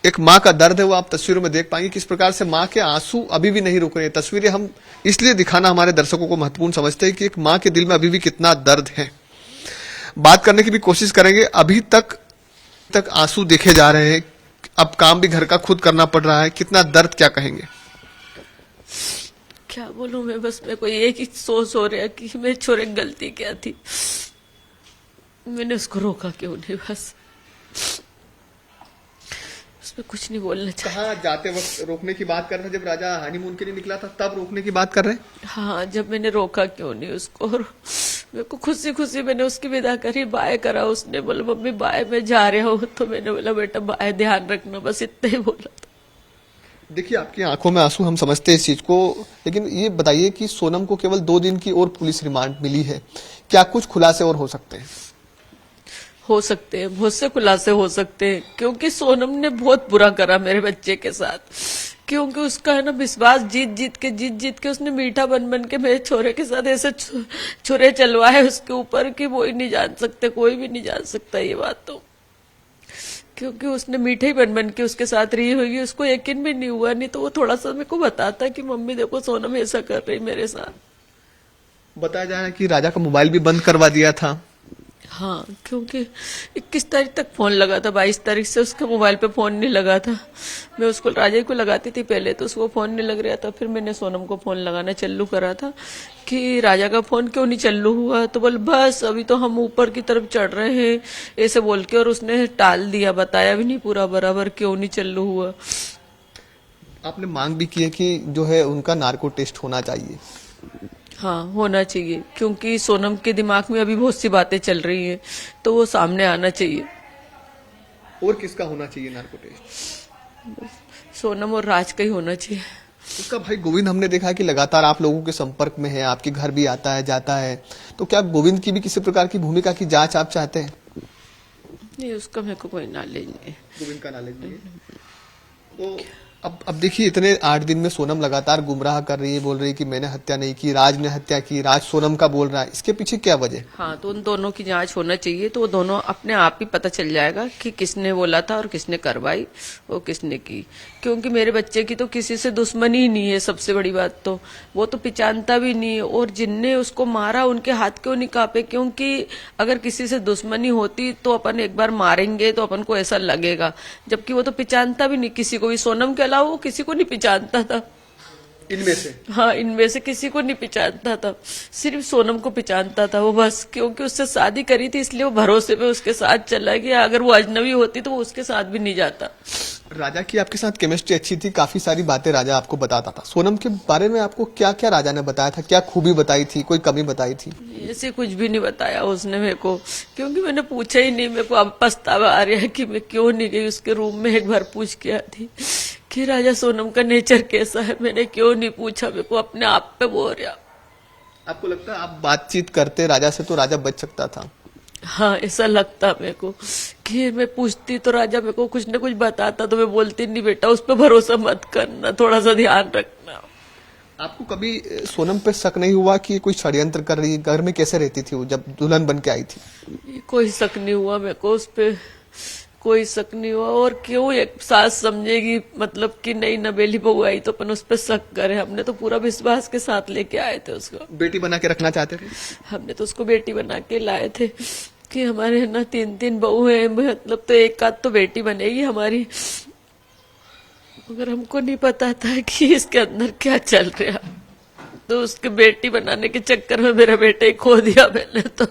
एक माँ का दर्द है वो आप तस्वीरों में देख पाएंगे, किस प्रकार से माँ के आंसू अभी भी नहीं रुक रहे। तस्वीरें हम इसलिए दिखाना हमारे दर्शकों को महत्वपूर्ण समझते हैं कि एक माँ के दिल में अभी भी कितना दर्द है। बात करने की भी कोशिश करेंगे। अभी तक आंसू देखे जा रहे हैं, अब काम भी घर का खुद करना पड़ रहा है, कितना दर्द, क्या कहेंगे? क्या बोलूं मैं, बस मेरे को एक ही सोच हो रहा है कि मेरे छोरे की गलती क्या थी, मैंने उसको रोका क्यों नहीं, बस उसमें कुछ नहीं बोलना चाहिए। कहाँ जाते वक्त रोकने की बात कर रहे हैं? जब राजा हनीमून के लिए निकला था तब रोकने की बात कर रहे हैं? हाँ, जब मैंने रोका क्यों नहीं उसको, और मेरे को खुशी खुशी मैंने उसकी विदा करी, बाय करा। उसने बोला मम्मी बाय, मैं जा रहा हूँ, तो मैंने बोला बेटा बाय, ध्यान रखना, बस इतना ही बोला था। देखिए आपकी आंखों में आंसू, हम समझते हैं इस चीज को, लेकिन ये बताइए कि सोनम को केवल 2 दिन की और पुलिस रिमांड मिली है, क्या कुछ खुलासे और हो सकते हैं? हो सकते हैं, बहुत से खुलासे हो सकते हैं, क्योंकि सोनम ने बहुत बुरा करा मेरे बच्चे के साथ। क्योंकि उसका है ना विश्वास जीत जीत के उसने मीठा बन के मेरे छोरे के साथ ऐसे छुरे चलवाए उसके ऊपर कि वो ही नहीं जान सकते, कोई भी नहीं जान सकता ये बात। तो क्योंकि उसने मीठे ही बन के उसके साथ रही होगी, उसको यकीन भी नहीं हुआ, नहीं तो वो थोड़ा सा मेरे को बताता कि मम्मी देखो सोनम ऐसा कर रही मेरे साथ। बताया जा रहा है कि राजा का मोबाइल भी बंद करवा दिया था। हाँ, क्योंकि 21 तारीख तक फोन लगा था, 22 तारीख से उसके मोबाइल पे फोन नहीं लगा था। मैं उसको राजा को लगाती थी पहले, तो उसको फोन नहीं लग रहा था, फिर मैंने सोनम को फोन लगाना चालू करा था कि राजा का फोन क्यों नहीं चालू हुआ, तो बोल बस अभी तो हम ऊपर की तरफ चढ़ रहे हैं ऐसे बोल के, और उसने टाल दिया, बताया भी नहीं पूरा बराबर क्यों नहीं चालू हुआ। आपने मांग भी की है कि जो है उनका नार्को टेस्ट होना चाहिए? हाँ, होना चाहिए, क्योंकि सोनम के दिमाग में अभी बहुत सी बातें चल रही हैं, तो वो सामने आना चाहिए। और किसका होना चाहिए नार्को टेस्ट? सोनम और राज का ही होना चाहिए। उसका भाई गोविंद हमने देखा है कि लगातार आप लोगों के संपर्क में है, आपके घर भी आता है जाता है, तो क्या गोविंद की भी किसी प्रकार की भूमिका की जांच आप चाहते हैं? नहीं, उसका मेरे को कोई नॉलेज नहीं है। गोविंद का नॉलेज नहीं है। तो अब देखिए, इतने 8 दिन में सोनम लगातार गुमराह कर रही है, बोल रही है कि मैंने हत्या नहीं की, राज ने हत्या की, राज सोनम का बोल रहा है, इसके पीछे क्या वजह? हाँ, तो उन दोनों की जांच होना चाहिए, तो वो दोनों अपने आप ही पता चल जाएगा कि किसने बोला था और किसने करवाई और किसने की। क्योंकि मेरे बच्चे की तो किसी से दुश्मनी ही नहीं है, सबसे बड़ी बात तो वो तो पहचानता भी नहीं है, और जिनने उसको मारा उनके हाथ क्यों नहीं कांपे? क्योंकि अगर किसी से दुश्मनी होती तो अपन एक बार मारेंगे तो अपन को ऐसा लगेगा, जबकि वो तो पहचानता भी नहीं किसी को भी, सोनम के अलावा वो किसी को नहीं पहचानता था इनमें से। हाँ, इनमें से किसी को नहीं पहचानता था, सिर्फ सोनम को पहचानता था वो बस। क्योंकि उससे शादी करी थी, इसलिए वो भरोसे पे उसके साथ चला गया, अगर वो अजनबी होती तो वो उसके साथ भी नहीं जाता। राजा की आपके साथ केमिस्ट्री अच्छी थी, काफी सारी बातें राजा आपको बताता था। सोनम के बारे में आपको क्या क्या राजा ने बताया था, क्या खूबी बताई थी, कोई कमी बताई थी? ऐसे कुछ भी नहीं बताया उसने मेरे को, क्योंकि मैंने पूछा ही नहीं। मेरे को अब पछतावा आ रहा है कि मैं क्यों नहीं गई उसके रूम में, एक बार पूछ के आई थी कि राजा सोनम का नेचर कैसा है, मैंने क्यों नहीं पूछा, मेरे को अपने आप पे बोल रहा। आपको लगता है आप बातचीत करते राजा से तो राजा बच सकता था? हाँ, ऐसा लगता मेरे को कि मैं पूछती तो राजा मेरे को कुछ न कुछ बताता, तो मैं बोलती नहीं बेटा उस पर भरोसा मत करना, थोड़ा सा ध्यान रखना। आपको कभी सोनम पे शक नहीं हुआ कि कोई षड्यंत्र कर रही है? घर में कैसे रहती थी वो जब दुल्हन बन के आई थी? कोई शक नहीं हुआ मेरे को, उस पे कोई शक नहीं हुआ। और क्यों एक सास समझेगी, मतलब कि नहीं नबेली बहू आई तो अपन उस पर शक करे? हमने तो पूरा विश्वास के साथ लेके आए थे उसको, बेटी बना के रखना चाहते थे? हमने तो उसको बेटी बना के लाए थे कि हमारे ना 3 बहू है, मतलब तो एक आध तो बेटी बनेगी हमारी। मगर हमको नहीं पता था कि इसके अंदर क्या चल रहा, तो उसके बेटी बनाने के चक्कर में मेरा बेटा ही खो दिया मैंने तो।